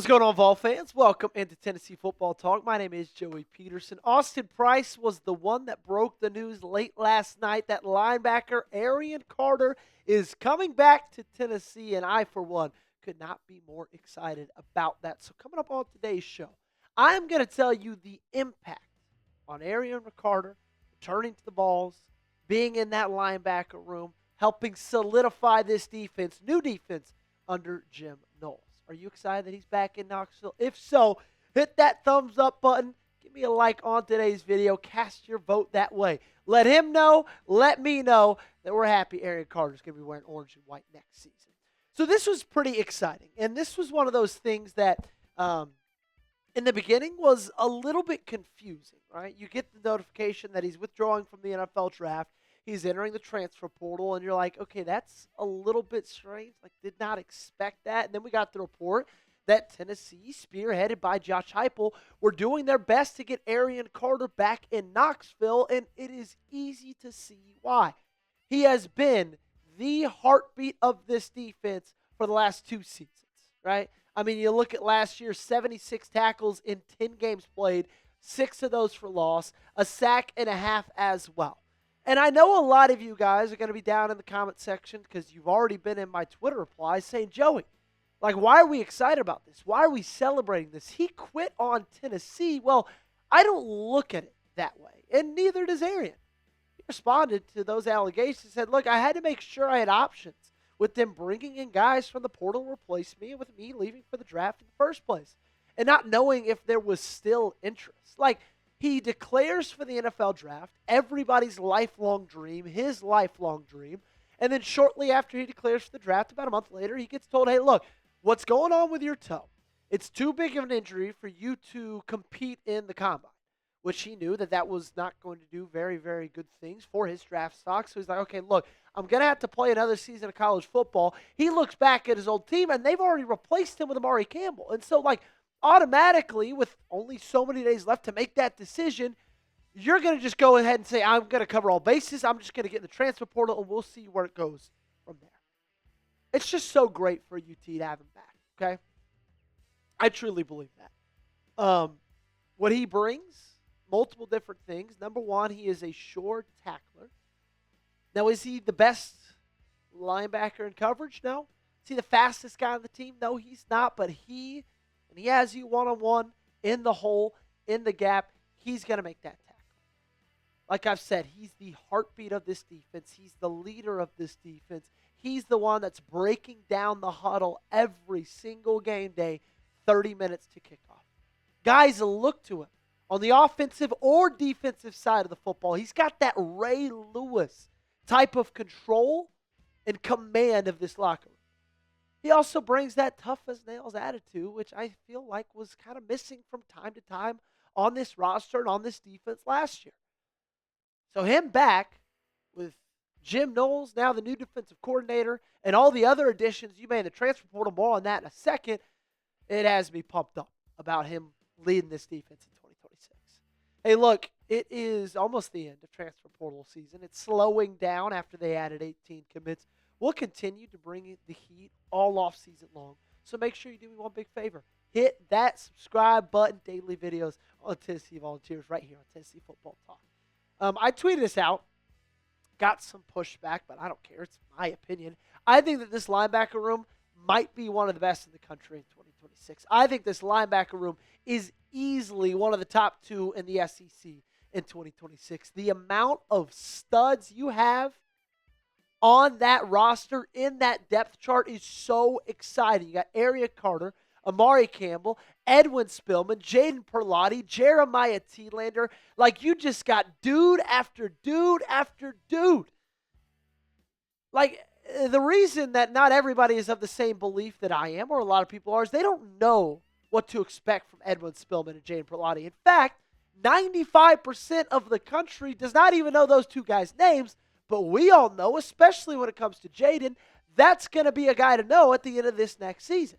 What's going on, Vol fans? Welcome into Tennessee Football Talk. My name is Joey Petersen. Austin Price was the one that broke the news late last night that linebacker Arion Carter is coming back to Tennessee, and I, for one, could not be more excited about that. So coming up on today's show, I'm going to tell you the impact on Arion Carter returning to the balls, being in that linebacker room, helping solidify this defense, new defense, under Jim Knowles. Are you excited that he's back in Knoxville? If so, hit that thumbs up button. Give me a like on today's video. Cast your vote that way. Let him know, let me know that we're happy Arion Carter's going to be wearing orange and white next season. So this was pretty exciting. And this was one of those things that in the beginning was a little bit confusing, right? You get the notification that he's withdrawing from the NFL draft. He's entering the transfer portal, and you're like, okay, that's a little bit strange. Like, did not expect that. And then we got the report that Tennessee, spearheaded by Josh Heupel, were doing their best to get Arion Carter back in Knoxville, and it is easy to see why. He has been the heartbeat of this defense for the last two seasons, right? I mean, you look at last year, 76 tackles in 10 games played, 6 of those for loss, a sack and a half as well. And I know a lot of you guys are going to be down in the comment section because you've already been in my Twitter replies saying, Joey, like, why are we excited about this? Why are we celebrating this? He quit on Tennessee. Well, I don't look at it that way, and neither does Arion. He responded to those allegations and said, look, I had to make sure I had options with them bringing in guys from the portal to replace me and with me leaving for the draft in the first place and not knowing if there was still interest. Like, he declares for the NFL draft, everybody's lifelong dream, his lifelong dream, and then shortly after he declares for the draft, about a month later, he gets told, hey, look, what's going on with your toe? It's too big of an injury for you to compete in the combine, which he knew that was not going to do very, very good things for his draft stock. So he's like, okay, look, I'm going to have to play another season of college football. He looks back at his old team, and they've already replaced him with Amare Campbell. And so, like, automatically, with only so many days left to make that decision, you're going to just go ahead and say, I'm going to cover all bases. I'm just going to get in the transfer portal, and we'll see where it goes from there. It's just so great for UT to have him back, okay? I truly believe that. What he brings, multiple different things. Number one, he is a sure tackler. Now, is he the best linebacker in coverage? No. Is he the fastest guy on the team? No, he's not, but he has you one-on-one in the hole, in the gap. He's going to make that tackle. Like I've said, he's the heartbeat of this defense. He's the leader of this defense. He's the one that's breaking down the huddle every single game day, 30 minutes to kickoff. Guys look to him on the offensive or defensive side of the football. He's got that Ray Lewis type of control and command of this locker room. He also brings that tough-as-nails attitude, which I feel like was kind of missing from time to time on this roster and on this defense last year. So him back with Jim Knowles, now the new defensive coordinator, and all the other additions you made in the transfer portal, more on that in a second, it has me pumped up about him leading this defense in 2026. Hey, look, it is almost the end of transfer portal season. It's slowing down after they added 18 commits. We'll continue to bring the heat all off season long. So make sure you do me one big favor. Hit that subscribe button. Daily videos on Tennessee Volunteers right here on Tennessee Football Talk. I tweeted this out. Got some pushback, but I don't care. It's my opinion. I think that this linebacker room might be one of the best in the country in 2026. I think this linebacker room is easily one of the top 2 in the SEC in 2026. The amount of studs you have on that roster, in that depth chart, is so exciting. You got Arion Carter, Amare Campbell, Edwin Spillman, Jaden Perlotti, Jeremiah Thielander. Like, you just got dude after dude after dude. Like, the reason that not everybody is of the same belief that I am, or a lot of people are, is they don't know what to expect from Edwin Spillman and Jaden Perlotti. In fact, 95% of the country does not even know those two guys' names. But we all know, especially when it comes to Jaden, that's going to be a guy to know at the end of this next season.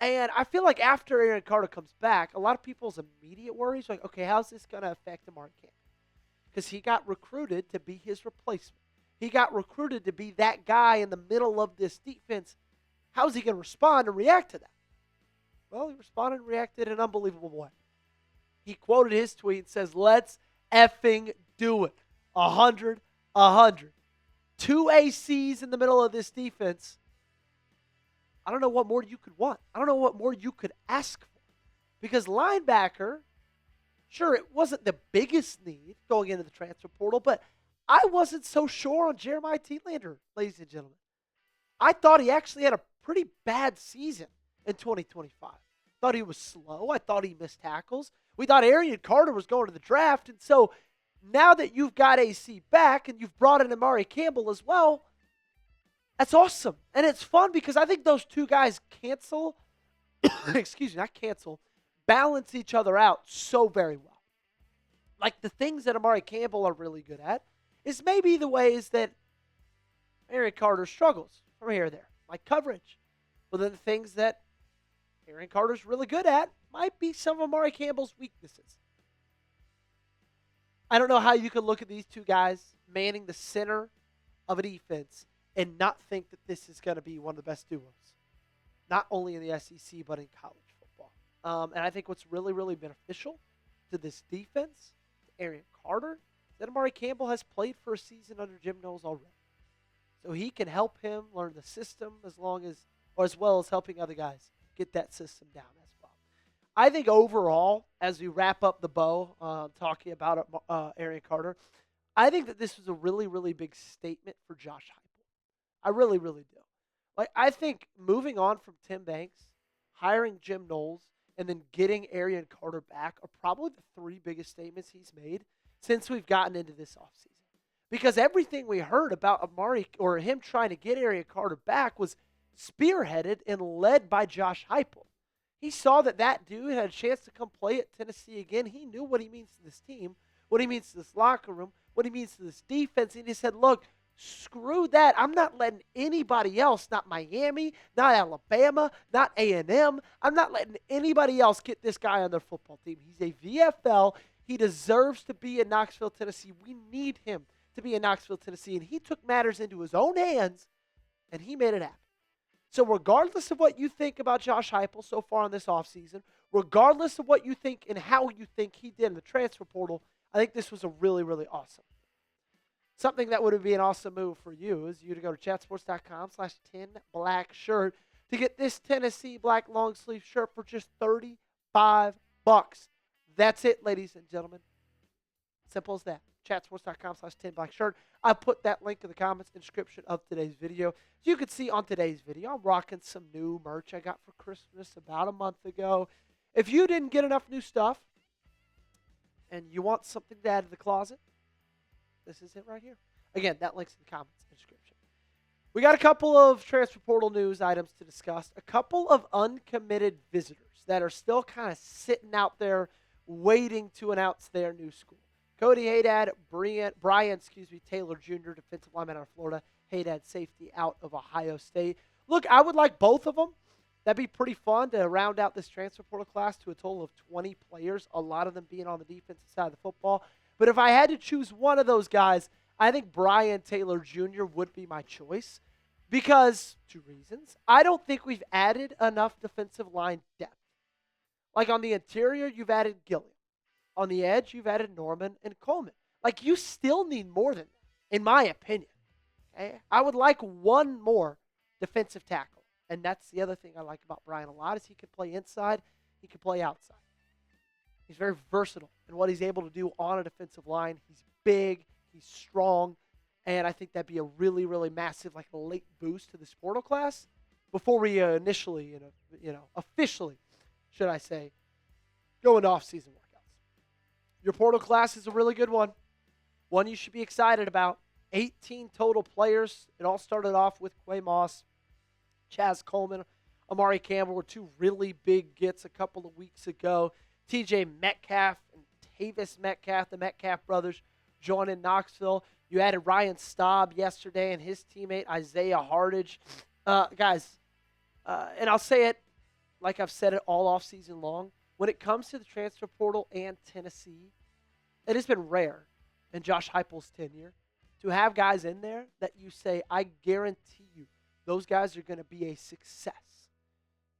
And I feel like after Arion Carter comes back, a lot of people's immediate worries are like, okay, how's this going to affect Amare Campbell? Because he got recruited to be his replacement. He got recruited to be that guy in the middle of this defense. How's he going to respond and react to that? Well, he responded and reacted in an unbelievable way. He quoted his tweet and says, "Let's effing do it. 100, 100. 2 ACs in the middle of this defense. I don't know what more you could want. I don't know what more you could ask for. Because linebacker, sure, it wasn't the biggest need going into the transfer portal, but I wasn't so sure on Jeremiah Telander, ladies and gentlemen. I thought he actually had a pretty bad season in 2025. Thought he was slow. I thought he missed tackles. We thought Arion Carter was going to the draft, and so now that you've got AC back and you've brought in Amare Campbell as well, that's awesome. And it's fun because I think those two guys balance each other out so very well. Like the things that Amare Campbell are really good at is maybe the ways that Arion Carter struggles from here or there, like coverage. But then the things that Arion Carter's really good at might be some of Amare Campbell's weaknesses. I don't know how you could look at these two guys manning the center of a defense and not think that this is going to be one of the best duos, not only in the SEC but in college football. And I think what's really, really beneficial to this defense, to Arion Carter, is that Amare Campbell has played for a season under Jim Knowles already. So he can help him learn the system as well as helping other guys get that system down as well. I think overall, as we wrap up the bow talking about Arion Carter, I think that this was a really, really big statement for Josh Heupel. I really, really do. Like, I think moving on from Tim Banks, hiring Jim Knowles, and then getting Arion Carter back are probably the three biggest statements he's made since we've gotten into this offseason. Because everything we heard about Amare or him trying to get Arion Carter back was spearheaded and led by Josh Heupel. He saw that dude had a chance to come play at Tennessee again. He knew what he means to this team, what he means to this locker room, what he means to this defense. And he said, look, screw that. I'm not letting anybody else, not Miami, not Alabama, not A&M. I'm not letting anybody else get this guy on their football team. He's a VFL. He deserves to be in Knoxville, Tennessee. We need him to be in Knoxville, Tennessee. And he took matters into his own hands, and he made it happen. So regardless of what you think about Josh Heupel so far in this offseason, regardless of what you think and how you think he did in the transfer portal, I think this was a really, really awesome. Something that would be an awesome move for you is you to go to chatsports.com/10blackshirt to get this Tennessee black long sleeve shirt for just $35. That's it, ladies and gentlemen. Simple as that. Chatsports.com/10blackshirt. I put that link in the comments and description of today's video. As you can see on today's video, I'm rocking some new merch I got for Christmas about a month ago. If you didn't get enough new stuff and you want something to add to the closet, this is it right here. Again, that link's in the comments and description. We got a couple of transfer portal news items to discuss. A couple of uncommitted visitors that are still kind of sitting out there waiting to announce their new school. Cody Haydad, Brian Taylor Jr., defensive lineman out of Florida. Haydad, safety out of Ohio State. Look, I would like both of them. That'd be pretty fun to round out this transfer portal class to a total of 20 players, a lot of them being on the defensive side of the football. But if I had to choose one of those guys, I think Brian Taylor Jr. would be my choice because, two reasons. I don't think we've added enough defensive line depth. Like on the interior, you've added Gilliam. On the edge, you've added Norman and Coleman. Like, you still need more than that, in my opinion. Okay? I would like one more defensive tackle. And that's the other thing I like about Brian a lot is he can play inside, he can play outside. He's very versatile in what he's able to do on a defensive line. He's big, he's strong, and I think that'd be a really, really massive, like a late boost to this portal class before we initially, officially, should I say, go into off-season workouts. Your portal class is a really good one. One you should be excited about. 18 total players. It all started off with Quay Moss, Chaz Coleman, Amare Campbell were two really big gets a couple of weeks ago. TJ Metcalf and Tavis Metcalf, the Metcalf brothers, joining Knoxville. You added Ryan Staub yesterday and his teammate Isaiah Hardage. Guys, and I'll say it like I've said it all offseason long. When it comes to the transfer portal and Tennessee, it has been rare in Josh Heupel's tenure to have guys in there that you say, I guarantee you, those guys are going to be a success.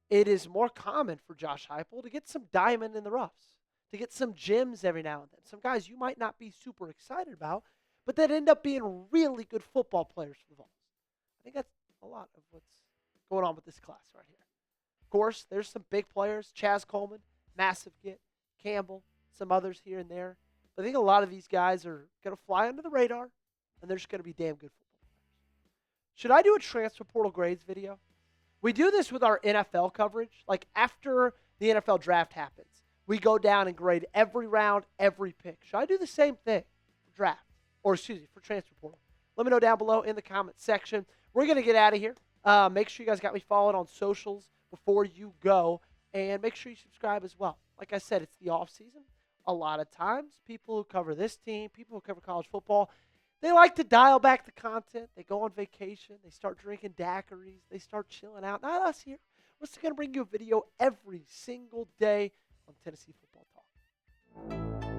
it is more common for Josh Heupel to get some diamond in the roughs, to get some gems every now and then. Some guys you might not be super excited about, but that end up being really good football players for the Vols. I think that's a lot of what's going on with this class right here. Of course, there's some big players. Chaz Coleman, massive get. Campbell, some others here and there. But I think a lot of these guys are going to fly under the radar, and they're just going to be damn good football players. Should I do a transfer portal grades video? We do this with our NFL coverage. Like after the NFL draft happens, we go down and grade every round, every pick. Should I do the same thing for draft? Or excuse me, for transfer portal? Let me know down below in the comment section. We're going to get out of here. Make sure you guys got me followed on socials before you go. And make sure you subscribe as well. Like I said, it's the off season. A lot of times, people who cover this team, people who cover college football, they like to dial back the content. They go on vacation. They start drinking daiquiris. They start chilling out. Not us here. We're still going to bring you a video every single day on Tennessee Football Talk.